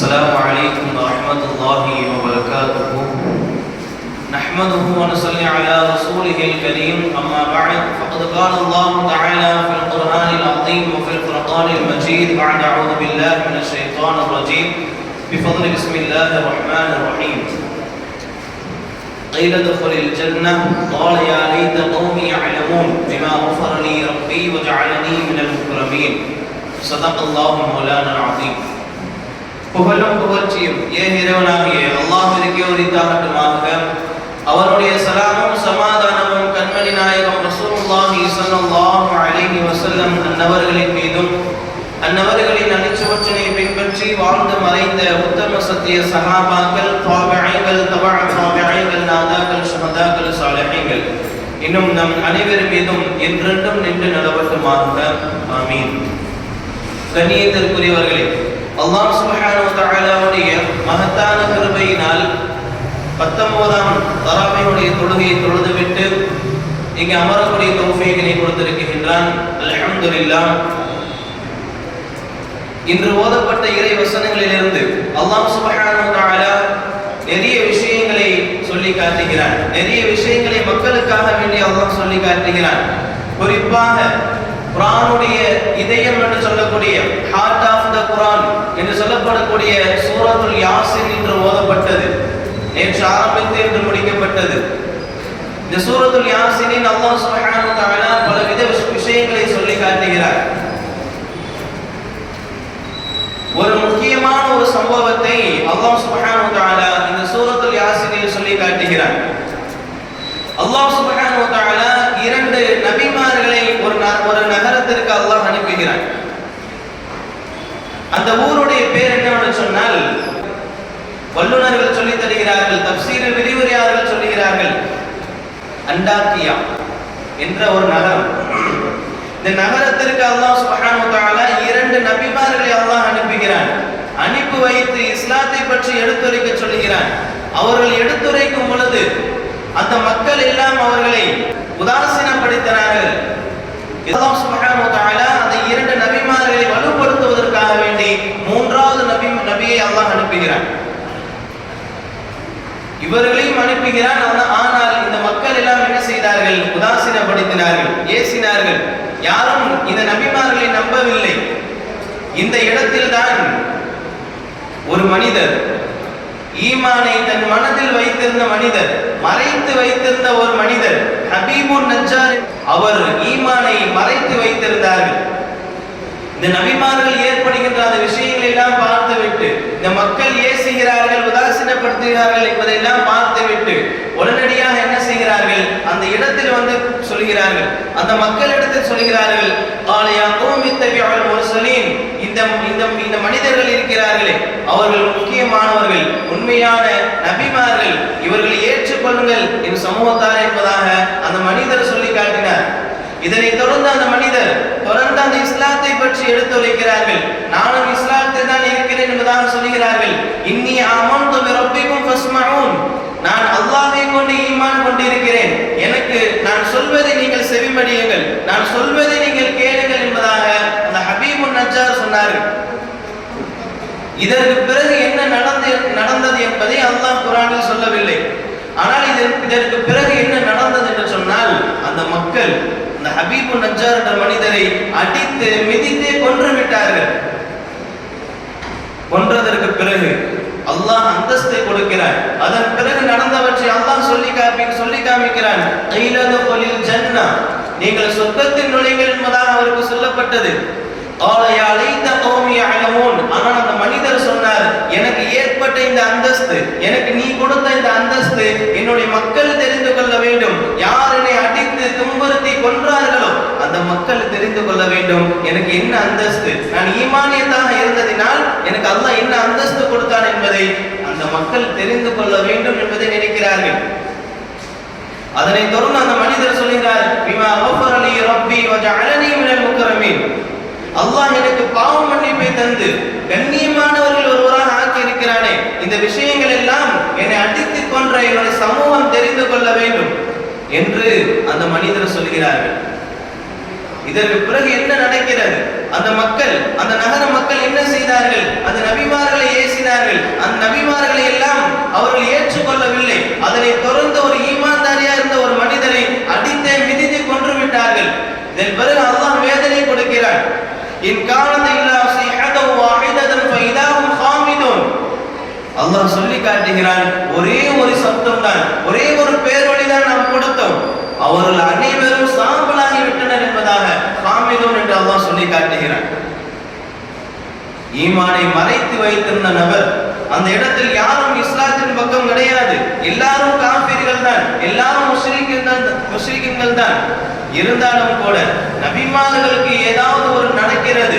السلام عليكم ورحمة الله وبركاته. نحمده ونصلي على رسوله الكريم. أما بعد فقد قال الله تعالى في القرآن العظيم وفي الفرقان المجيد بعد أعوذ بالله من الشيطان الرجيم بفضل بسم الله الرحمن الرحيم. قيل ادخل الجنة قال يا ليت قومي يعلمون بما غفر لي ربي وجعلني من المكرمين. صدق الله مولانا العظيم. புகழும் புகழ்ச்சியும் இறைவனாகிய அல்லாஹ்விற்கே உரித்தாகட்டுமாக. அவருடைய சலாமும் சமாதானமும் கண்மணி நாயகம் ரசூலுல்லாஹி ஸல்லல்லாஹு அலைஹி வஸல்லம் அன்னவர்களின் மீதும் அன்னவர்களின் அடிச்சுவற்றினை பின்பற்றி வாழ்ந்து மறைந்த உத்தம சத்திய சஹாபாக்கள், தாபிஈன்கள், தபஅ தாபிஈன்கள், நாதாக்கள், ஷஹதாக்கள், சாலிஹீன்கள் இன்னும் நம் அனைவர் மீதும் என்றென்றும் நின்று நிலவட்டுமாக. ஆமீன். கண்ணியத்திற்குரியவர்களே, அல்லாஹ் சுப்ஹானஹு வ தஆலாவுடைய மகத்தான கிருபையினால் 19ஆம் தராவீஹுடைய தொழுகையை தொழுதுவிட்டு இங்கே அமரக்கூடிய தௌஃபீகினை கொடுத்திருக்கின்றான். அல்ஹம்துலில்லாஹ். இன்று ஓதப்பட்ட இறை வசனங்களிலிருந்து அல்லாஹ் சுப்ஹானஹு வ தஆலா நிறைய விஷயங்களை சொல்லி காட்டுகிறான். நிறைய விஷயங்களை மக்களுக்காக வேண்டி அல்லாஹ் சொல்லி காட்டுகிறான். குறிப்பாக குர்ஆனுடைய இதயம் என்று சொல்லக்கூடிய ஹார்ட் ஆஃப் த குர்ஆன் என்று சொல்லப்படக்கூடிய சூரத்துல் யாசின் இன்று ஓதப்பட்டது. நேற்று ஆரம்பித்து இன்று முடிக்கப்பட்டது. இந்த சூரத்துல் யாசினின் அல்லாஹ் சுப்ஹானஹு வ தஆலா பலவித விஷயங்களை சொல்லி காட்டுகிறார். ஒரு முக்கியமான ஒரு சம்பவத்தை அல்லாஹ் சுப்ஹானஹு வ தஆலா இந்த சூரத்துல் யாசினில் சொல்லி காட்டுகிறார். அல்லாஹ் சுப்ஹானஹு வ தஆலா இரண்டு நபிமார்களை ஒரு நகரத்திற்கு அல்லாஹ் அனுப்புகிறார். அந்த ஊருடைய பேர் என்னவென்று சொன்னால், வல்லுநர்கள் சொல்லி தருகிறார்கள், தப்சீர் விரிவுரையாளர்கள் சொல்லுகிறார்கள், அண்டாக்கியா என்ற ஒரு நகரம். இந்த நகரத்திற்கு அல்லாஹ் சுப்ஹானஹு வ தஆலா இரண்டு நபிமார்களை அல்லாஹ் அனுப்புகிறான். அனுப்பி வைத்து இஸ்லாத்தை பற்றி எடுத்துரைக்க சொல்லுகிறான். அவர்கள் எடுத்துரைக்கும் பொழுது அந்த மக்கள் எல்லாம் அவர்களை உதாசீனப்படுத்தினார்கள். அல்லாஹ் சுப்ஹானஹு வ தஆலா அந்த இரண்டு நபிமார்களை வலுப்படுத்துவதற்காக வேண்டி மூன்றாவது நபியை அல்லாஹ் அனுப்புகிறான். இவர்களையும் அனுப்புகிறான். ஆனால் இந்த மக்கள் எல்லாம் என்ன செய்தார்கள்? உதாசீனப்படுத்தினார்கள், ஏசினார்கள். யாரும் இந்த நபிமார்களை நம்பவில்லை. இந்த இடத்தில் தான் ஒரு மனிதர், ஈமானை தன் மனதில் வைத்திருந்த மனிதர், மறைத்து வைத்திருந்த ஒரு மனிதர், ஹபீபுன் நஜ்ஜார், அவர் ஈமானை மறைத்து வைத்திருந்தார்கள். இந்த நபிமார்கள் ஏற்படுகின்ற அந்த விஷயங்களை எல்லாம் பார்த்துவிட்டு, இந்த மக்கள் ஏசுகிறார்கள், உதாசீனப்படுத்துகிறார்கள் என்பதையெல்லாம் பார்த்துவிட்டு உடனடியாக என்ன செய்கிறார்கள்? அந்த இடத்தில் வந்து சொல்கிறார்கள், அந்த மக்களிடத்தில் சொல்கிறார்கள், ஆலயா கோமித்தபியுல் முர்சலீன், இந்த மனிதர்கள் இருக்கிறார்களே அவர்கள் முக்கியமானவர்கள், உண்மையான நபிமார்கள், இவர்களை ஏற்றுக்கொள்ளுங்கள் என்று சமூகத்தார் என்பதாக அந்த மனிதர் சொல்லி காட்டினார். இதனை தொடர்ந்து அந்த மனிதர் தொடர்ந்து அந்த இஸ்லாத்தை பற்றி எடுத்துரைக்கிறார்கள். நானும் இஸ்லாத்தில் தான் இருக்கிறேன் என்பதாக சொல்கிறார்கள். இன்னி ஆமன்து பிரப்பிக்கும் ஃபஸ்மஊன், நான் அல்லாஹ்வை கொண்டு ஈமான் கொண்டிருக்கிறேன், எனக்கு நான் சொல்வதை நீங்கள் செவிமடியுங்கள், நான் சொல்வதை நீங்கள் கேளுங்கள் என்பதாக அந்த ஹபீபுன் நஜ்ஜார் சொன்னார்கள். இதற்கு பிறகு என்ன நடந்தது என்பதை அல்லாஹ் குர்ஆனில் சொல்லவில்லை. ஆனால் இதற்கு பிறகு என்ன நடந்தது என்று சொன்னால், அந்த மக்கள் அந்த ஹபீபுன் நஜ்ஜார் என்ற மனிதரை அடித்து மிதித்து கொன்று விட்டார்கள். கொன்றதற்கு பிறகு அல்லாஹ் அந்தஸ்தை கொடுக்கிறார். அதன் பிறகு நடந்தவற்றை அல்லாஹ் சொல்லி காமிக்கிறான். கைலதுல் ஜன்னah, நீங்கள் சொர்க்கத்தில் நுழைங்கள் என்பதாக அவருக்கு சொல்லப்பட்டது. ஆனால் அந்த மனிதர் சொன்னார், எனக்கு ஏற்பட்ட இந்த அந்தஸ்து, எனக்கு நீ கொடுத்த இந்த அந்தஸ்து என்னுடைய மக்கள் தெரிந்து கொள்ள வேண்டும். யார் என்னை அடித்து துன்புறுத்தி கொன்றார்களோ அந்த மக்கள் தெரிந்து கொள்ள வேண்டும் எனக்கு என்ன அந்தஸ்து, நான் ஈமானியத்தாக இருந்ததினால் எனக்கு அல்லாஹ் என்ன அந்தஸ்து கொடுத்தான் என்பதை அந்த மக்கள் தெரிந்து கொள்ள வேண்டும் என்பதை நினைக்கிறார்கள். அதனை தொடர்ந்து அந்த மனிதர் சொல்கிறார், பிமா கஃபர லி ரப்பி வஜஅலனி மினல் முக்ரமீன், அல்லாஹ் எனக்கு பாவ மன்னிப்பை தந்து கண்ணியமானவர்கள் ஒருவராக ஆக்கி இருக்கிறானே, இந்த விஷயங்கள் எல்லாம் என்னை அடித்து கொன்ற என்னுடைய சமூகம் தெரிந்து கொள்ள வேண்டும் என்று அந்த மனிதர் சொல்கிறார்கள். இதற்கு பிறகு என்ன நடக்கிறது? அந்த மக்கள், அந்த நகர மக்கள் என்ன செய்தார்கள்? அந்த நபிமார்களை ஏசினார்கள். செய்கிறார்கள்? அந்த நபிமார்களை எல்லாம் அவர்கள் ஏற்றுக்கொள்ளவில்லை. அதனை தொடர்ந்து ஒரு ஈமான்தாரியா இருந்த ஒரு மனிதரை அடித்தே மிதித்து கொன்று விட்டார்கள். இதன் பிறகு அல்லாஹ் வேதனை கொடுக்கிறான். இன் கானத இல்லா ஸைஹதன் வாஹிதன் ஃபைதாஹும் ஹாமிதுன். அல்லாஹ் சொல்லி காட்டுகிறான், ஒரே ஒரு சப்தம் தான், ஒரே ஒரு பேரொலி தான் நாம் கொடுத்தோம், அவர்கள் அனைவரும் சாம்பலாகி விட்டனர் என்பதாக ஹாமிதுன் என்று அல்லாஹ் சொல்லி காட்டுகிறான். ஈமானை மறைத்து வைத்திருந்த நபர், அந்த இடத்தில் யாரும் இஸ்லாத்தின் பக்கம் கிடையாது, எல்லாரும் காஃபிர்கள் தான், எல்லாரும் முஸ்லிம்கள் தான். இருந்தாலும் கூட நபிமார்களுக்கு ஏதாவது ஒரு நடக்கிறது,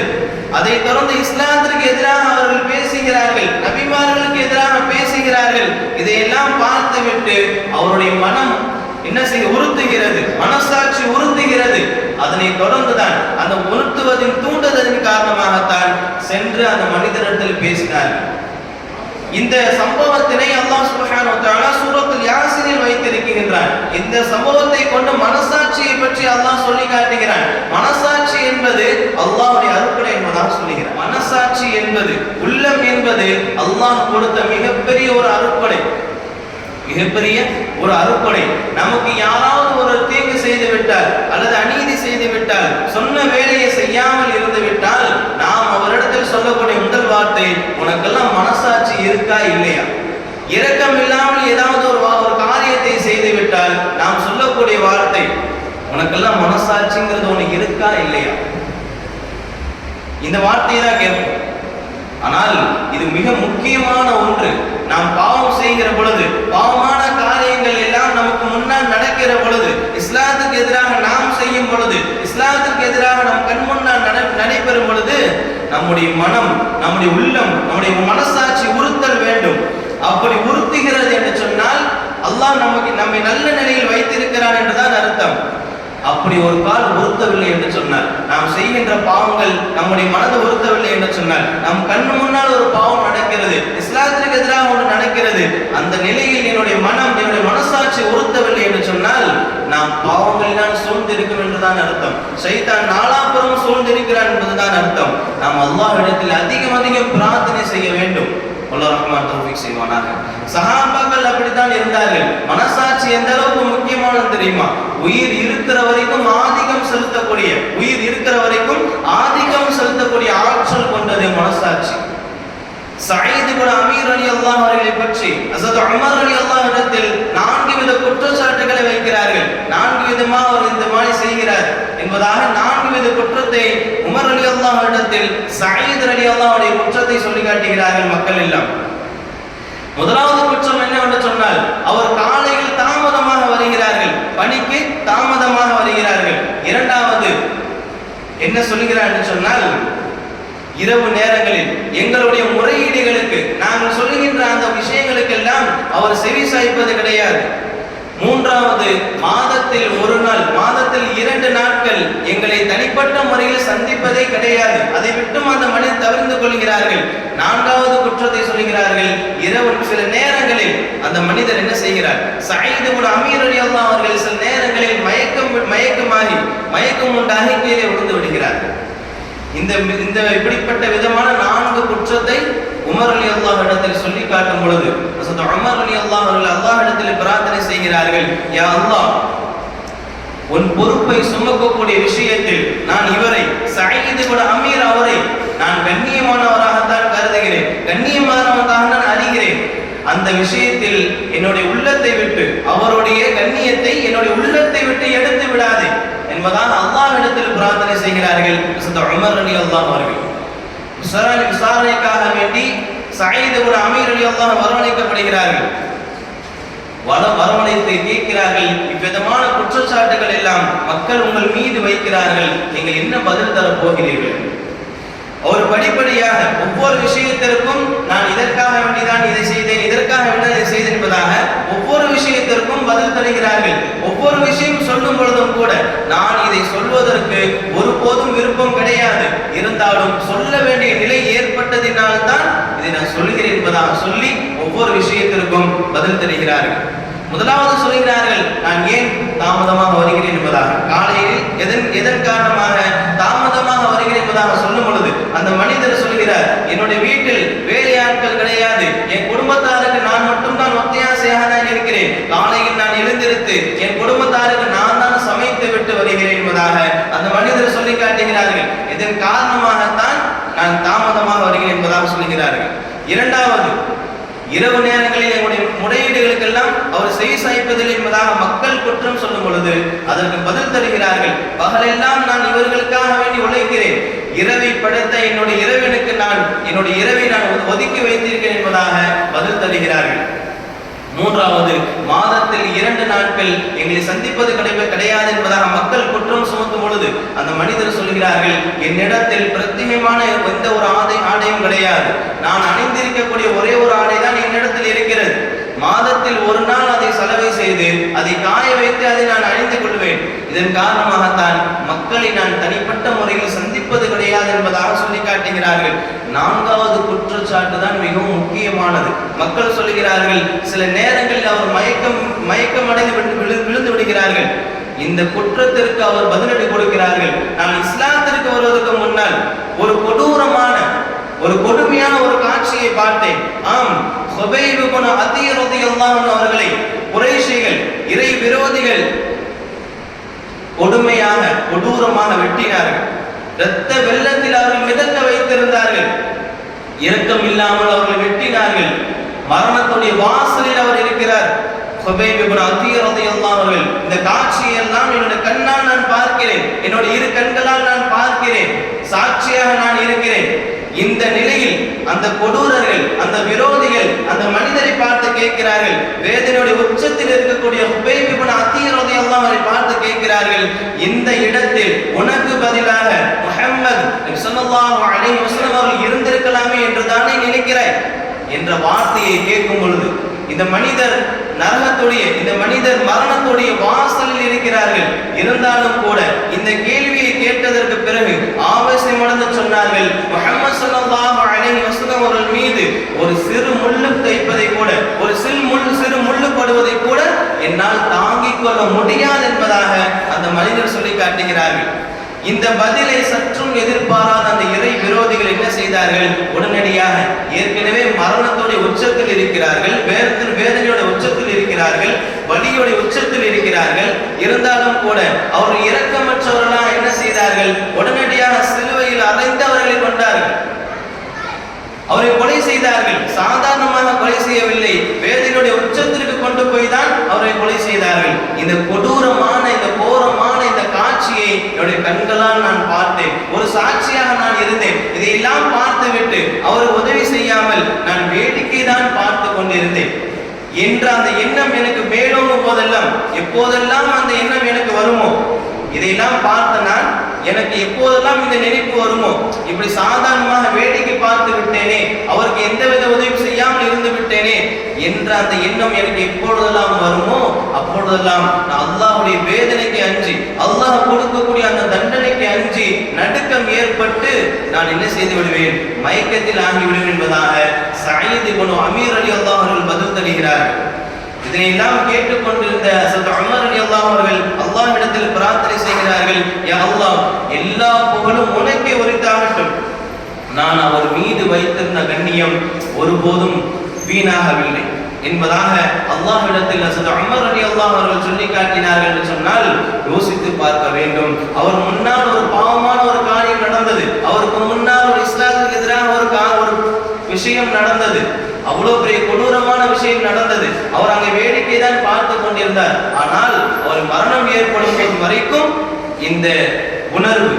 அதை தொடர்ந்து இஸ்லாத்திற்கு எதிராக அவர்கள் பேசுகிறார்கள், நபிமார்களுக்கு எதிராக பேசுகிறார்கள். இதையெல்லாம் பார்த்துவிட்டு அவருடைய மனம் என்ன செய்ய உறுத்துகிறது, மனசாட்சி உறுத்துகிறது. அதனை தொடர்ந்துதான் அந்த உறுத்துவதின் தூண்டுதலின் காரணமாகத்தான் சென்று அந்த மனிதனிடத்தில் பேசினார். இந்த சம்பவத்தினை அல்லாஹ் சுப்ஹானஹு வ தஆலா சூரத்துல் யாசீனில் வைத்திருக்கின்றான். இந்த சம்பவத்தை கொண்டு மனசாட்சியை பற்றி அல்லாஹ் சொல்லி காட்டுகிறான். மனசாட்சி என்பது அல்லாஹ்வுடைய அருட்கொடை என்பதாக சொல்லுகிறான். மனசாட்சி என்பது, உள்ளம் என்பது அல்லாஹ் கொடுத்த மிகப்பெரிய ஒரு அருட்கொடை, மிகப்பெரிய ஒரு அருட்கொடை. நமக்கு யாராவது ஒரு தீங்கு செய்து விட்டால் அல்லது அநீதி செய்து விட்டால், சொன்ன வேலையை செய்யாமல் இருந்து விட்டால், நாம் அவரிடத்தில் சொல்லக்கூடிய முதல் வார்த்தை, உனக்கெல்லாம் மனசாட்சி இருக்கா இல்லையா? இரக்கம் இல்லாமல் ஏதாவது ஒரு காரியத்தை செய்து விட்டால் நாம் சொல்லக்கூடிய வார்த்தை, உனக்கெல்லாம் மனசாட்சிங்கிறது உனக்கு இருக்கா இல்லையா? இந்த வார்த்தையை தான் கேட்போம். ஆனால் இது மிக முக்கியமான ஒன்று. நாம் பாவம் செய்கிற பொழுது, பாவமான காரியங்கள் எல்லாம் நமக்கு முன்னால் நடக்கிற பொழுது, இஸ்லாத்துக்கு எதிராக நாம் செய்யும் பொழுது, இஸ்லாத்துக்கு எதிராக நம் கண் முன்னால் நடைபெறும் பொழுது, நம்முடைய மனம், நம்முடைய உள்ளம், நம்முடைய மனசாட்சி உறுத்தல் வேண்டும். அப்படி உறுத்துகிறது என்று சொன்னால் அல்லாஹ் நம்மை நல்ல நிலையில் வைத்திருக்கிறான் என்றுதான் அர்த்தம். அப்படி ஒரு கால் உறுத்தவில்லை என்று சொன்னால், நாம் செய்கின்ற பாவங்கள் நம்முடைய மனதை உறுத்தவில்லை என்று சொன்னால், நம் கண்ணு முன்னால் ஒரு பாவம் நடக்கிறது, இஸ்லாத்திற்கு எதிராக ஒன்று நடக்கிறது, அந்த நிலையில் என்னுடைய மனம், என்னுடைய மனசாட்சி உறுத்தவில்லை என்று சொன்னால், நாம் பாவங்களினால் சூழ்ந்திருக்கும் என்றுதான் அர்த்தம். ஷைத்தான் நாலாபுறம் சூழ்ந்திருக்கிறான் என்பதுதான் அர்த்தம். நாம் அல்லாஹ்விடத்தில் அதிகம் அதிகம் பிரார்த்தனை செய்ய வேண்டும். அல்லாஹ் ரஹ்மான் தௌஃபீக் செய்வானாக. சஹாபாக்கள் அப்படித்தான் இருந்தார்கள். மனசாட்சி எந்த அளவுக்கு முக்கியமானது தெரியுமா? உயிர் இருக்கிற வரைக்கும் ஆதிக்கம் செலுத்தக்கூடிய, உயிர் இருக்கிற வரைக்கும் ஆதிக்கம் செலுத்தக்கூடிய ஆற்றல் கொண்டது மனசாட்சி. சயீத் இப்னு அமீர் ரலியல்லாஹு அவர்களை பற்றி ஹஸரத் உமர் ரலியல்லாஹு இடத்தில் 4 வித குற்றச்சாட்டுகளை வைக்கிறார்கள். 4 விதமா அவர் இந்த மாதிரி செய்கிறார் என்பதாக 4 வித குற்றத்தை உமர் ரலியல்லாஹு இடத்தில் சயீத் ரலியல்லாஹு அவருடைய குற்றத்தை சொல்லி காட்டுகிறார்கள் மக்கள் எல்லாம். முதலாவது குற்றம் என்னவென்று சொன்னால், அவர் காலையில் தாமதமாக வருகிறார்கள், பணிக்கு தாமதமாக வருகிறார்கள். இரண்டாவது என்ன சொல்கிறார் என்று சொன்னால், இரவு நேரங்களில் எங்களுடைய முறையீடுகளுக்கு, நாங்கள் சொல்லுகின்ற அந்த விஷயங்களுக்கெல்லாம் அவர் செவி சாய்ப்பது கிடையாது. மூன்றாவது, மாதத்தில் ஒரு நாள், மாதத்தில் 2 நாட்கள் எங்களை தனிப்பட்ட முறையில் சந்திப்பதே கிடையாது, அதை விட்டும் அந்த மனிதர் தவிர்த்து கொள்கிறார்கள். நான்காவது குற்றத்தை சொல்கிறார்கள், இரவு சில நேரங்களில் அந்த மனிதர் என்ன செய்கிறார், சயீத் இப்னு அமீர் ரலியல்லாஹு அவர்கள் சில நேரங்களில் மயக்கம் உண்டாகி கீழே விழுந்து விடுகிறார்கள். இந்த இப்படிப்பட்ட விதமான 4 குற்றத்தை உமர் ரலியல்லாஹு இடத்தில் சொல்லி காட்டும் பொழுது ஹஸரத் உமர் ரலியல்லாஹு அவர்கள் அல்லாஹ்விடத்தில் பிரார்த்தனை செய்கிறார்கள், யா அல்லாஹ், உன் பொறுப்பை சுமக்கக்கூடிய விஷயத்தில் நான் இவரை, சயீத் இப்னு அமீர் அவரை நான் கண்ணியமானவராகத்தான் கருதுகிறேன், கண்ணியமானவராக நான் அறிகிறேன். அந்த விஷயத்தில் என்னுடைய உள்ளத்தை விட்டு, அவருடைய கண்ணியத்தை என்னுடைய உள்ளத்தை விட்டு எடுத்து விடாதே என்பதால் அல்லாஹ்விடத்தில் பிரார்த்தனை செய்கிறார்கள். ஹஸரத் உமர் ரலியல்லாஹு அவர்கள் விசாரணைக்காக வேண்டி சயீத் இப்னு அமீர் ரலியல்லாஹு வரவழைக்கப்படுகிறார்கள். வரவழைத்து கேட்கிறார்கள், இவ்விதமான குற்றச்சாட்டுகள் எல்லாம் மக்கள் உங்கள் மீது வைக்கிறார்கள், நீங்கள் என்ன பதில் தர போகிறீர்கள்? அவர் படிப்படியாக ஒவ்வொரு விஷயத்திற்கும் நான் இதற்காக வேண்டிதான் இதை செய்தேன், இதற்காக வேண்டிதான் இதை செய்தேன் என்பதாக ஒவ்வொரு விஷயத்திற்கும் பதில் தருகிறார்கள். ஒவ்வொரு விஷயம் சொல்லும் பொழுதும் கூட நான் இதை சொல்வதற்கு ஒருபோதும் விருப்பம் கிடையாது, இருந்தாலும் சொல்ல வேண்டிய நிலை ஏற்பட்டதினால் தான் இதை நான் சொல்கிறேன் என்பதாக சொல்லி ஒவ்வொரு விஷயத்திற்கும் பதில் தருகிறார்கள். முதலாவது சொல்கிறார்கள், நான் ஏன் தாமதமாக வருகிறேன் என்பதாக. காலையில் எதன் காரணமாக தாமதமாக வருகிறேன் என்பதாக சொல்லும் பொழுது அந்த மனிதர் சொல்கிறார், என்னுடைய வீட்டில் வேலையாட்கள் கிடையாது, என்பதாக அந்த மனிதர் சொல்லி காட்டுகிறார்கள். இதன் காரணமாகத்தான் நான் தாமதமாக வருகிறேன் என்பதாக சொல்கிறார்கள். இரண்டாவது, இரவு நேரங்களில் எங்களுடைய முறையீடுகளுக்கெல்லாம் அவர் செவி சாய்ப்பதில்லை என்பதாக மக்கள் குற்றம் சொல்லும் பொழுது அதற்கு பதில் தருகிறார்கள். பகலெல்லாம் நான் இவர்களுக்காக வேண்டி உழைக்கிறேன், இரவை படைத்த என்னுடைய இறைவனுக்கு என்னுடைய இரவை நான் ஒதுக்கி வைத்திருக்கிறேன் என்பதாக பதில் தருகிறார்கள். மூன்றாவது, மாதத்தில் 2 நாட்கள் எங்களை சந்திப்பது கிடையாது என்பதாக மக்கள் குற்றம் சுமத்தும் பொழுது அந்த மனிதர் சொல்கிறார்கள், என்னிடத்தில் பிரத்யேகமான எந்த ஒரு ஆடையும் கிடையாது, நான் அணிந்திருக்கக்கூடிய ஒரே ஒரு ஆடை தான் என்னிடத்தில் இருக்கிறது. மாதத்தில் 1 நாள் அதை செலவை செய்து அதை காய வைத்து அதை நான் அணிந்து கொள்வேன். இதன் காரணமாகத்தான் மக்களை நான் தனிப்பட்ட முறையில் சந்திப்பது கிடையாது என்பதாக சொல்லி காட்டுகிறார்கள். 4வது குற்றச்சாட்டு தான் மிகவும் முக்கியமானது. மக்கள் சொல்கிறார்கள், சில நேரங்களில் அவர் மயக்கமடைந்து விழுந்து விடுகிறார்கள். இந்த குற்றத்திற்கு அவர் பதிலடி கொடுக்கிறார்கள். நான் இஸ்லாத்திற்கு வருவதற்கு முன்னால் ஒரு கொடுமையான ஒரு காட்சியை பார்த்தேன். ஆம், ஹுபைப் இப்னு அதீ ரலியல்லாஹு அன்ஹு அவர்களை குறைஷிகள், இறை விரோதிகள் கொடூரமாக வெட்டினார்கள். இரத்த வெள்ளத்தில் அவர்கள் மிதக்க வைத்திருந்தார்கள். இரக்கம் இல்லாமல் அவர்கள் வெட்டினார்கள். மரணத்துடைய வாசலில் அவர் இருக்கிறார். ஹுபைப் இப்னு அதீ ரலியல்லாஹு அன்ஹு அவர்கள், இந்த காட்சியை எல்லாம் என்னுடைய கண்ணால் நான் பார்க்கிறேன், என்னுடைய 2 கண்களால் நான் பார்க்கிறேன், சாட்சியாக நான் இருக்கிறேன். இந்த நிலையில் அந்த கொடூரர்கள், அந்த விரோதிகள் அந்த மனிதரை பார்த்து கேட்கிறார்கள். வேதனையுடைய உச்சத்தில் இருக்கக்கூடிய ஹுபைப் இப்னு அதீ ரலியல்லாஹு அன்ஹு பார்த்து கேட்கிறார்கள், இந்த இடத்தில் உனக்கு பதிலாக முஹம்மது ஸல்லல்லாஹு அலைஹி வஸல்லம் அவர்கள் இருந்திருக்கலாமே என்று தானே நினைக்கிறாய் என்ற வார்த்தையை கேட்கும் பொழுது இந்த மனிதர் மரணத்துடைய வாசலில் இருக்கிறார்கள். இருந்தாலும் கூட இந்த கேள்வியை கேட்டதற்கு பிறகு ஆவேசமடைந்து சொன்னார்கள், முஹம்மது ஸல்லல்லாஹு அலைஹி வஸல்லம் அவர்கள் மீது ஒரு சிறு முள்ளு தைப்பதை கூட, ஒரு சிறு முள்ளு படுவதை கூட என்னால் தாங்கிக் கொள்ள முடியாது என்பதாக அந்த மனிதர் சொல்லி காட்டுகிறார்கள். இந்த பதிலை சற்றும் எதிர்பாராத அந்த இறை விரோதிகள் என்ன செய்தார்கள்? உடனடியாக ஏற்கனவே மரணத்துடைய உச்சத்தில் இருக்கிறார்கள், வேதனையோட உச்சத்தில் இருக்கிறார்கள், வலியோடைய உச்சத்தில் இருக்கிறார்கள். இருந்தாலும் கூட அவர்கள் இரக்கமற்றவர்களாக என்ன செய்தார்கள்? உடனடியாக சிலுவையில் அறைந்து அவர்களை கொண்டார்கள், அவரை கொலை செய்தார்கள். சாதாரணமாக கொலை செய்யவில்லை, வேதனையுடைய உச்சத்திற்கு கொண்டு போய் தான் அவரை கொலை செய்தார்கள். இந்த கொடூரமான, இந்த கோரமான இந்த காட்சியை என்னுடைய கண்களால் நான் பார்த்தேன். ஒரு சாட்சியாக நான் இருந்தேன். இதையெல்லாம் பார்த்துவிட்டு அவர் உதவி செய்யாமல் நான் வேடிக்கை தான் பார்த்து கொண்டிருந்தேன் என்ற அந்த எண்ணம் எனக்கு மேலோங்கும் போதெல்லாம், எப்போதெல்லாம் அந்த எண்ணம் எனக்கு வருமோ, இதையெல்லாம் பார்த்த நான் எனக்கு எப்போதெல்லாம் இந்த நினைப்பு வருமோ, இப்படி சாதாரணமாக வேடிக்கை பார்த்து விட்டேனே, அவருக்கு எந்தவித உதவி செய்யாமல் இருந்து விட்டேனே என்ற அந்த எண்ணம் எனக்கு எப்பொழுதெல்லாம் வருமோ அப்பொழுதெல்லாம் நான் அல்லாஹ்வுடைய வேதனைக்கு அஞ்சி, அல்லாஹ் கொடுக்கக்கூடிய அந்த தண்டனைக்கு அஞ்சி நடுக்கம் ஏற்பட்டு நான் என்ன செய்து விடுவேன்? மயக்கத்தில் ஆகிவிடுவேன் என்பதாக சயீத் இப்னு அமீர் ரலியல்லாஹு அவர்கள் பதில் தருகிறார்கள். இதனையெல்லாம் கேட்டுக்கொண்டிருந்த உமர் ரலியல்லாஹு அவர்கள் அல்லாஹ்விடத்தில் பிரார்த்தனை செய்கிறார்கள், யா அல்லாஹ், எல்லா புகழும் உனக்கே உரித்தாகட்டும், நான் அவர் மீது வைத்திருந்த கண்ணியம் ஒருபோதும் வீணாகவில்லை என்பதாக அல்லாஹ்விடத்தில் உமர் ரலியல்லாஹு அவர்கள் சொல்லி காட்டினார்கள் என்று சொன்னால் யோசித்து பார்க்க வேண்டும். அவர் முன்னால் ஒரு பாவமான ஒரு காரியம் நடந்தது, அவருக்கு முன்னால் ஒரு இஸ்லாத்துக்கு எதிராக ஒரு விஷயம் நடந்தது, அவ்வளவு பெரிய கொடூரமான விஷயம் நடந்தது. அவர் அங்கே வேடிக்கை தான் பார்த்து கொண்டிருந்தார். ஆனால் அவர் மரணம் ஏற்படும் போது வரைக்கும் இந்த உணர்வு,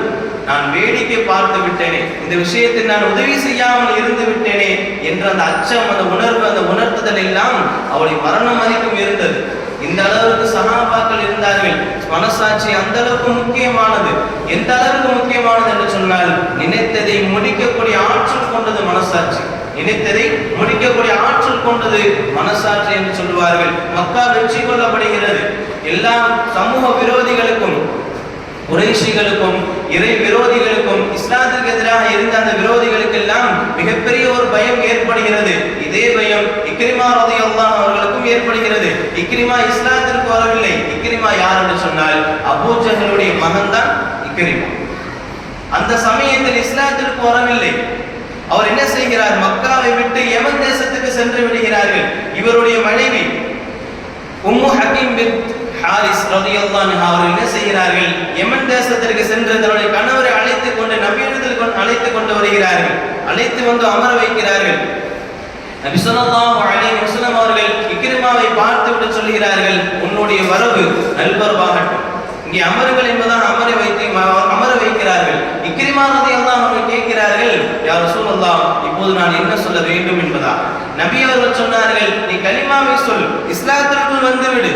நான் வேடிக்கை பார்த்து விட்டேனே, இந்த விஷயத்தில் நான் உதவி செய்யாமல் இருந்து விட்டேனே என்ற அந்த அச்சம், அந்த உணர்வு, அந்த உணர்த்துதல் எல்லாம் அவருடைய மரணம் வரைக்கும் இருந்தது. இந்த அளவுக்கு சஹாபாக்கள் இருந்தார்கள். மனசாட்சி அந்த அளவுக்கு முக்கியமானது. எந்த அளவுக்கு முக்கியமானது என்று சொன்னால், நினைத்ததை முடிக்கக்கூடிய ஆற்றல் கொண்டது மனசாட்சி. நினைத்ததை முடிக்கக்கூடிய ஆற்றல் கொண்டது மனசாட்சி என்று சொல்லுவார்கள். மக்கா வெற்றி கொள்ளப்படுகிறது. எல்லா சமூக விரோதிகளுக்கும், குறைஷிகளுக்கும், இறை விரோதிகளுக்கும், இஸ்லாத்திற்கு எதிராக இருந்த அந்த விரோதிகளுக்கெல்லாம் மிகப்பெரிய ஒரு பயம் ஏற்படுகிறது. இதே பயம் இக்ரிமா ரலியல்லாஹு அவர்களுக்கும் ஏற்படுகிறது. இக்ரிமா இஸ்லாத்திற்கு வரவில்லை. இக்ரிமா யார் என்று சொன்னால் அபூ ஜஹலுடைய மகன்தான் இக்ரிமா. அந்த சமயத்தில் இஸ்லாத்திற்கு வரவில்லை. அவர் என்ன செய்கிறார்? மக்காவை விட்டு யமன் தேசத்துக்கு சென்று விடுகிறார்கள். இவருடைய மனைவி உம்மு ஹக்கீம் பின்த் ஹாரிஸ் ரலியல்லாஹு அன்ஹு அவர்கள் என்ன செய்கிறார்கள்? யமன் தேசத்திற்கு சென்று தன்னுடைய கணவரை அழைத்துக் கொண்டு நபியிடத்தில் அழைத்துக் கொண்டு வருகிறார்கள். அழைத்து வந்து அமர வைக்கிறார்கள். நபி ஸல்லல்லாஹு அலைஹி வஸல்லம் அவர்கள் இக்ரிமாவை பார்த்துவிட்டு சொல்கிறார்கள், உன்னுடைய வரவு நல்வரவாகட்டும், இங்கே அமருங்கள் என்பதாக அமர வைக்கிறார்கள். இக்ரிமா ரலியல்லாஹு அன்ஹு கேட்கிறார்கள், யா ரசூலல்லாஹ், இப்போது நான் என்ன சொல்ல வேண்டும் என்பதா? நபி அவர்கள் சொன்னார்கள், நீ கலிமாவை சொல், இஸ்லாத்திற்குள் வந்துவிடு,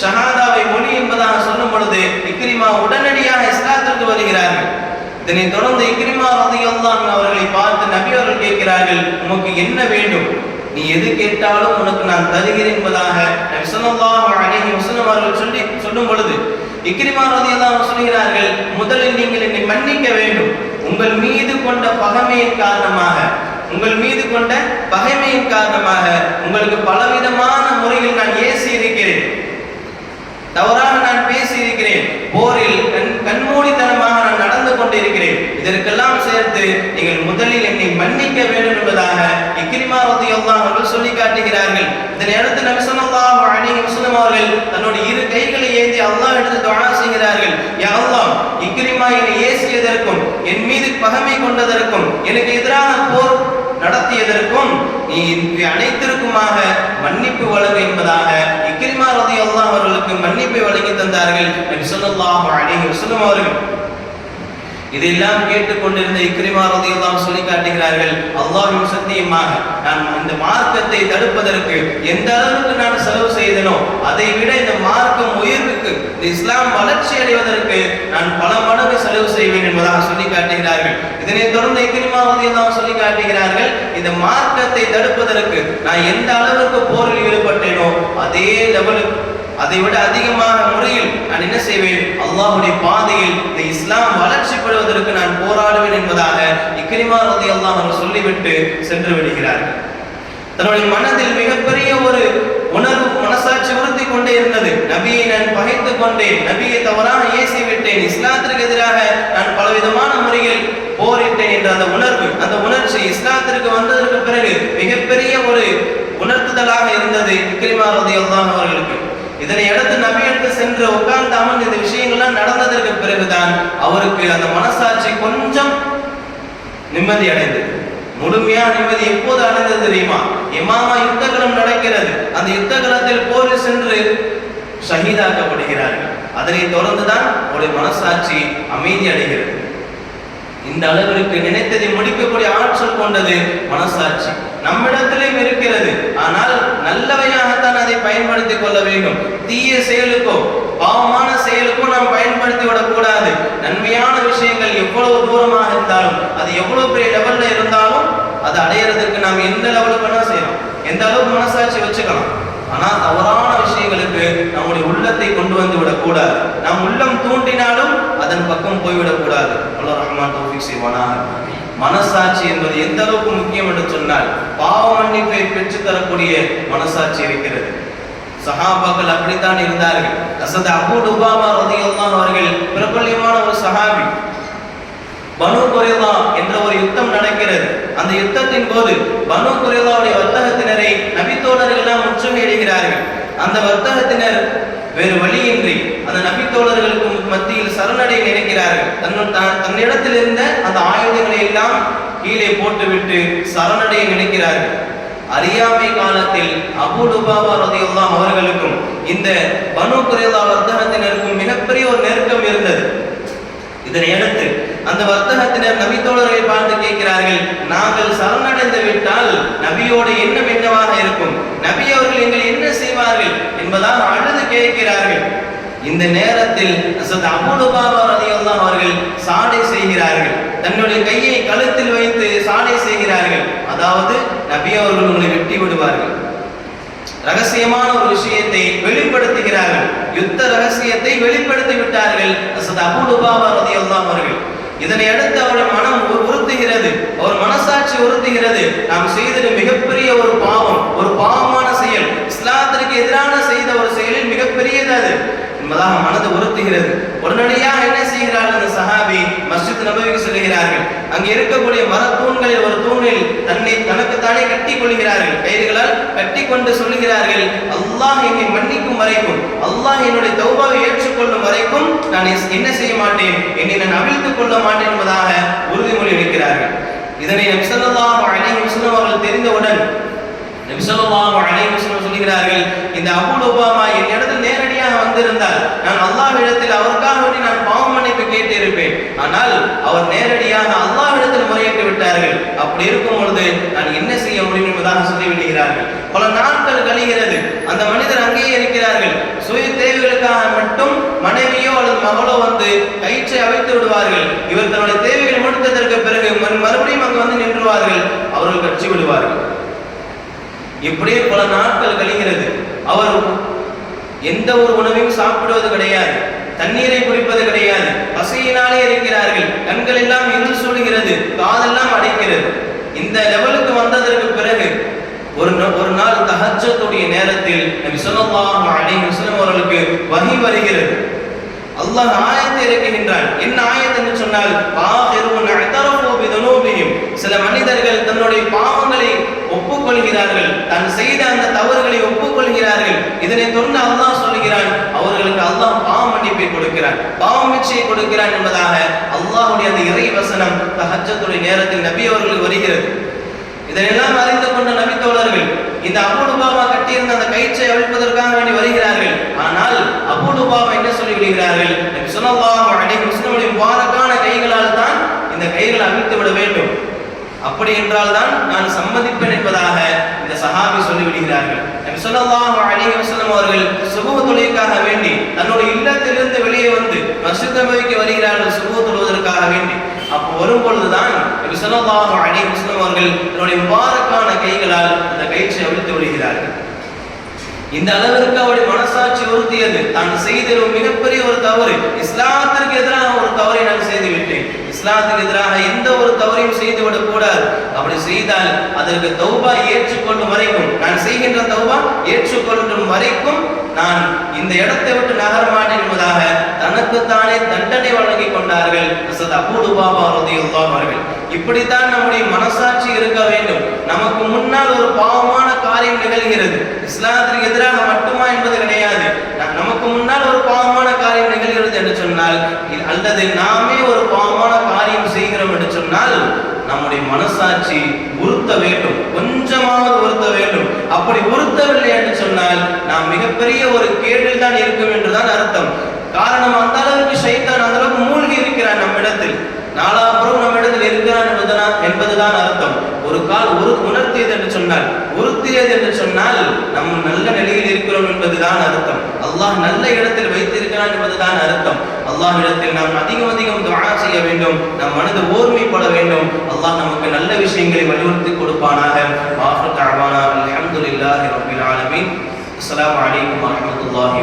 ஷஹாதாவை மொழி என்பதாக சொல்லும் பொழுது இக்ரிமா உடனடியாக இஸ்லாத்திற்கு வருகிறார்கள். இதனைத் தொடர்ந்து இக்ரிமா ரலியல்லாஹு அன்ஹு அவர்களை பார்த்து நபி அவர்கள் கேட்கிறார்கள், உனக்கு என்ன வேண்டும்? நீ எது கேட்டாலும் உனக்கு நான் தருகிறேன் என்பதாக நபி ஸல்லல்லாஹு அலைஹி வஸல்லம் அவர்கள் சொல்லும் பொழுது இக்ரிமா ரலியல்லாஹு அன்ஹு சொல்கிறார்கள், முதலில் நீங்கள் என்னை மன்னிக்க வேண்டும். உங்கள் மீது கொண்ட பகைமையின் காரணமாக உங்களுக்கு பலவிதமான முறையில் நான் ஏசி இருக்கிறேன், தவறாக நான் பேசி இருக்கிறேன், போரில் கண்மூடித்தனமாக நான் நடந்து கொண்டிருக்கிறேன். இதற்கெல்லாம் சேர்த்து நீங்கள் முதலில் என்னை மன்னிக்க வேண்டும் என்பதாக இக்ரிமா ரலியல்லாஹு அன்ஹு அவர்கள் சொல்லி காட்டுகிறார்கள். இதனை அடுத்து நபி ஸல்லல்லாஹு அலைஹி வஸல்லம் அவர்கள் தன்னுடைய இரு கைகளை ஏந்தி அல்லாஹ் எடுத்து துஆ செய்கிறார்கள், யா அல்லாஹ், இக்ரிமா என்னை ஏசியதற்கும் என் மீது பகைமை கொண்டதற்கும் எனக்கு எதிராக போர் நடத்தியதற்கும் நீ அனைத்திற்குமாக மன்னிப்பு வழங்கு என்பதாக இக்ரிமா ரலியல்லாஹு அவர்களுக்கு மன்னிப்பை வழங்கி தந்தார்கள் நபி ஸல்லல்லாஹு அலைஹி வஸல்லம் அவர்கள். இதெல்லாம் கேட்டுக்கொண்டிருந்த இக்ரிமா ரலியல்லாஹு சொல்லி காட்டுகிறார்கள், அல்லாஹ்வின் சத்தியமாக நான் இந்த மார்க்கத்தை தடுப்பதற்கு எந்த அளவுக்கு நான் செலவு செய்தனோ அதை விட இந்த மார்க்கம் உயர்வுக்கு, இந்த இஸ்லாம் வளர்ச்சி அடைவதற்கு நான் பல மடங்கு செலவு செய்வேன் என்பதாக சொல்லி காட்டுகிறார்கள். இதனைத் தொடர்ந்து இக்ரிமா ரலியல்லாஹு சொல்லி காட்டுகிறார்கள், இந்த மார்க்கத்தை தடுப்பதற்கு நான் எந்த அளவுக்கு போரில் ஈடுபட்டேனோ அதே லெவலுக்கு, அதை விட அதிகமான முறையில் நான் என்ன செய்வேன்? அல்லாஹ்வுடைய பாதையில் இந்த இஸ்லாம் வளர்ச்சி பெறுவதற்கு நான் போராடுவேன் என்பதாக இக்ரிமா ரலியல்லாஹு அன்ஹு சொல்லிவிட்டு சென்று விடுகிறார்கள். தன்னுடைய மனதில் மிகப்பெரிய ஒரு உணர்வு, மனசாட்சி உறுத்தி கொண்டே இருந்தது. நபியை நான் பகைத்துக் கொண்டேன், நபியை தவறாக ஏசி விட்டேன், இஸ்லாத்திற்கு எதிராக நான் பலவிதமான முறையில் போரிட்டேன் என்ற அந்த உணர்வு, அந்த உணர்ச்சி இஸ்லாத்திற்கு வந்ததற்கு பிறகு மிகப்பெரிய ஒரு உணர்த்துதலாக இருந்தது இக்ரிமா ரலியல்லாஹு அவர்களுக்கு. இதனை அடுத்து நபியிற்கு சென்று உட்கார்ந்தாமல் இந்த விஷயங்கள்லாம் நடந்ததற்கு பிறகுதான் அவருக்கு அந்த மனசாட்சி கொஞ்சம் நிம்மதி அடைந்தது. முழுமையா நிம்மதி எப்போது அடைந்தது தெரியுமா? இமாமா யுத்தகலம் நடக்கிறது, அந்த யுத்தகலத்தில் போரில் சென்று ஷஹீதாக்கப்படுகிறார்கள். அதனை தொடர்ந்துதான் அவருடைய மனசாட்சி அமைதி அடைகிறது. இந்த அளவிற்கு நினைத்ததை முடிக்கக்கூடிய ஆற்றல் கொண்டது மனசாட்சி நம்மிடத்திலும் இருக்கிறது. ஆனால் நல்லவையாகத்தான் அதை பயன்படுத்திக் கொள்ள வேண்டும். தீய செயலுக்கோ பாவமான செயலுக்கோ நாம் பயன்படுத்தி விடக்கூடாது. நன்மையான விஷயங்கள் எவ்வளவு தூரமாக இருந்தாலும், அது எவ்வளவு பெரிய லெவல்ல இருந்தாலும், அது அடையிறதுக்கு நாம் எந்த லெவலுக்கு வேணா செய்யலாம், எந்த அளவுக்கு மனசாட்சி வச்சுக்கலாம். ஆனால் தவறான விஷயங்களுக்கு நம்முடைய உள்ளத்தை கொண்டு வந்து விடக்கூடாது. நம் உள்ளம் தூண்டினாலும் அதன் பக்கம் போய்விடக்கூடாது. அல்லாஹ் ரஹ்மான் தௌஃபீக் செய்வானாக. மனசாட்சி என்பது எந்த அளவுக்கு முக்கியம் என்று சொன்னால், பாவ மன்னிப்பை பெற்றுத் தரக்கூடிய மனசாட்சி இருக்கிறது. சஹாபாக்கள் அப்படித்தான் இருந்தார்கள். ஹஸரத் அபூ லுபாபா ரலியல்லாஹு அவர்கள் பிரபல்யமான ஒரு சஹாபி. பனு குறைலா என்ற ஒரு யுத்தம் நடக்கிறது. அந்த யுத்தத்தின் போது பனு குறைலாவுடைய வர்த்தகத்தினரை நபித்தோழர்கள் எல்லாம் முற்றுகையிடுகிறார்கள். அந்த வர்த்தகத்தினர் வேறு வழியின்றி அந்த நபித்தோழர்களுக்கு மத்தியில் சரணடைய நினைக்கிறார்கள். தன்னிடத்தில் இருந்த அந்த ஆயுதங்களை எல்லாம் கீழே போட்டுவிட்டு சரணடைய நினைக்கிறார்கள். அறியாமை காலத்தில் அபூ லுபாபா ரலியல்லாஹு அவர்களுக்கும் இந்த பனு குறைலா வர்த்தகத்தினருக்கும் மிகப்பெரிய ஒரு நெருக்கம் இருந்தது. இதனை அடுத்து அந்த வர்த்தகத்தினர் நபித்தோழர்களை பார்த்து கேட்கிறார்கள், நாங்கள் சரணடைந்து விட்டால் நபியோட எண்ணம் என்னவாக இருக்கும், நபி அவர்கள் எங்களை என்ன செய்வார்கள் என்பதாக அழுது கேட்கிறார்கள். இந்த நேரத்தில் ஹஸரத் அபூ லுபாபா ரலியல்லாஹு அவர்கள் சாடை செய்கிறார்கள். தன்னுடைய கையை கழுத்தில் வைத்து சாடை செய்கிறார்கள். அதாவது நபி அவர்கள் உங்களை வெட்டி விடுவார்கள். ரகசியமான ஒரு விஷயத்தை வெளிப்படுத்துகிறார்கள். யுத்த ரகசியத்தை வெளிப்படுத்தி விட்டார்கள் ஹஸரத் அபூ லுபாபா ரலியல்லாஹு அவர்கள். இதனை அடுத்து அவருடைய மனம் உறுத்துகிறது, அவர் மனசாட்சி உறுத்துகிறது. நாம் செய்தது மிகப்பெரிய ஒரு பாவம், ஒரு பாவமான செயல், இஸ்லாத்திற்கு எதிரான செய்த ஒரு செயலில் மிகப்பெரியது அது என்பதாக மனது உறுத்துகிறது. உடனடியாக என்ன செய்கிறார்கள் அந்த சஹாபி? மஸ்ஜித் நபவிக்கு செல்கிறார்கள். அங்கே இருக்கக்கூடிய மரத்தூண்களில் ஒரு தூணில் தனக்குத்தானே கட்டி கொள்கிறார்கள், கயிறுகளால் கட்டி கொண்டு சொல்லுகிறார்கள், அல்லாஹ் என்னை மன்னிக்கும் வரைக்கும், அல்லாஹ் என்னுடைய தௌபாவை ஏற்றுக்கொள்ளும் வரைக்கும் நான் என்ன செய்ய மாட்டேன், என்னை நான் அவிழ்த்துக் கொள்ள மாட்டேன் என்பதாக உறுதிமொழி எடுக்கிறார்கள். இதனை நபி ஸல்லல்லாஹு அலைஹி வஸல்லம் அவர்கள் தெரிந்தவுடன் நபி ஸல்லல்லாஹு அலைஹி வஸல்லம் சொல்கிறார்கள், இந்த அபூ லுபாமா என்னிடத்தில் நேரடியாக வந்திருந்தால் நான் அல்லாஹ்விடத்தில் அவருக்காக வேண்டி நான் பாவ மன்னிப்பு கேட்டு இருப்பேன். ஆனால் அவர் நேரடியாக அல்லாஹ்விடத்தில் முறையிட்டு விட்டார்கள். அப்படி இருக்கும் பொழுது நான் என்ன செய்ய முடியும் என்பதாக சொல்லி விடுகிறார்கள். பல நாட்கள் கழிகிறது. அந்த மனிதர் அங்கேயே இருக்கிறார்கள். சுய தேவைகளுக்காக மட்டும் மனைவியோ அல்லது மகளோ வந்து கயிற்றை அவிழ்த்து விடுவார்கள். இவர் தன்னுடைய தேவைகள் முடித்ததற்கு பிறகு மறுபடியும் அங்கு வந்து நின்றுவார்கள். அவர்கள் கட்சி விடுவார்கள். இப்படியே பல நாட்கள் கழிகிறது. அவர் எந்த ஒரு உணவையும் சாப்பிடுவது கிடையாது, தண்ணீரை குடிப்பது கிடையாது, பசியினாலே இருக்கிறார்கள். கண்கள் எல்லாம் இருள் சூழ்கிறது, காதெல்லாம் அடைக்கிறது. இந்த லெவலுக்கு வந்ததற்கு பிறகு ஒரு நாள் தஹஜ்ஜுடைய நேரத்தில் நபி ஸல்லல்லாஹு அலைஹி வஸல்லம் அவர்களுக்கு வஹி வருகிறது. அல்லாஹ் ஆயத்தை இறக்குகின்றான். என்ன ஆயத் என்று சொன்னால், பாஹிருன் அத்தரஃபு பிதுனூபிஹிம், சில மனிதர்கள் தன்னுடைய பாவங்களை ஒப்புக்கொள்கிறார்கள், தான் செய்த அந்த தவறுகளை ஒப்புக்கொள்கிறார்கள். இதனை தொடர்ந்து அல்லாஹ் சொல்கிறான், அவர்களுக்கு அல்லாஹ் பாவ மன்னிப்பை கொடுக்கிறான், பாவ மிச்சையை கொடுக்கிறான் என்பதாக அல்லாஹ்வுடைய அந்த இறை வசனம் தஹஜ்ஜுடைய நேரத்தில் நபி அவர்களுக்கு வருகிறது. இதனெல்லாம் அறிந்து கொண்ட நபி தோழர்கள் இந்த அபூ லுபாமா கட்டியிருந்த அந்த கயிற்றை அவிழ்ப்பதற்காக வேண்டி வருகிறார்கள். ஆனால் அபூ லுபாமா என்ன சொல்லி விடுகிறார்கள், நபி ஸல்லல்லாஹு அலைஹி வஸல்லம் முபாரக்கான கைகளால் தான் இந்த கைகளை அவிழ்த்து விட வேண்டும், அப்படி என்றால் தான் நான் சம்மதிப்பேன் என்பதாக இந்த சஹாபி சொல்லி விடுகிறார்கள். நபி ஸல்லல்லாஹு அலைஹி வஸல்லம் அவர்கள் சுபஹ் தொழுகைக்காக வேண்டி தன்னுடைய இல்லத்திலிருந்து வெளியே வந்து மஸ்ஜித் நபவிக்கு வருகிறார்கள் சுபஹ் தொழுவதற்காக வேண்டி. அப்போ வரும் பொழுதுதான் நபி ஸல்லல்லாஹு அலைஹி வஸல்லம் அவர்கள் தன்னுடைய முபாரக்கான கைகளால் அந்த கயிற்றை அவிழ்த்து விடுகிறார்கள். இந்த அளவிற்கு அவருடைய மனசாட்சி உறுத்தியது, தான் செய்த மிகப்பெரிய ஒரு தவறு, இஸ்லாத்திற்கு எதிராக ஒரு தவறை நான் செய்து விட்டேன், இஸ்லாத்துக்கு எதிராக எந்த ஒரு தவறையும் செய்துவிடக் கூடாது. அப்படி செய்தால் அதற்கு தௌபா ஏற்றுக்கொள்ளும் வரைக்கும், நான் செய்கின்ற தௌபா ஏற்றுக்கொள்ளும் வரைக்கும் நான் இந்த இடத்தை விட்டு நகர மாட்டேன் என்பதாக தனக்குத்தானே தண்டனை வழங்கி கொண்டார்கள் ஹஸரத் அபூ லுபாமா ரலியல்லாஹு அவர்கள். இப்படித்தான் நம்முடைய மனசாட்சி இருக்க வேண்டும். நமக்கு முன்னால் ஒரு பாவமான காரியம் நிகழ்கிறது, இஸ்லாத்திற்கு எதிராக மட்டுமா என்பது கிடையாது. நமக்கு முன்னால் ஒரு பாவமான காரியம் நிகழ்கிறது என்று சொன்னால், அல்லது நாமே ஒரு பாவமான காரியம் செய்கிறோம் என்று சொன்னால் நம்முடைய மனசாட்சி உறுத்த வேண்டும், கொஞ்சமாவது உறுத்த வேண்டும். அப்படி உறுத்தவில்லை என்று சொன்னால் நாம் மிகப்பெரிய ஒரு கேடில் தான் இருக்கும் என்றுதான் அர்த்தம். காரணம், அந்த அளவுக்கு ஷைத்தான் அந்த அளவுக்கு மூழ்கி இருக்கிறான் நம்மிடத்தில், நாலாபுரம் நம்மிடத்தில் இருக்கிறான் என்பதுதான் அர்த்தம். ஒரு கால் உணர்த்தியது என்று சொன்னால், உறுத்தியது என்று சொன்னால் நம்ம நல்ல நிலையில் இருக்கிறோம் என்பதுதான் அர்த்தம். அல்லாஹ் நல்ல இடத்தில் வைத்திருக்கிறான் என்பதுதான் அர்த்தம். அல்லாஹ் இடத்தில் நாம் அதிகம் துஆ செய்ய வேண்டும், நம் மனது ஓர்மைப்பட வேண்டும். அல்லாஹ் நமக்கு நல்ல விஷயங்களை வலியுறுத்தி கொடுப்பானாக. ஆஃபிரு தஅவானா அல்ஹம்துலில்லாஹி ரப்பில் ஆலமீன். அஸ்ஸலாமு அலைக்கும் வரஹ்மத்துல்லாஹி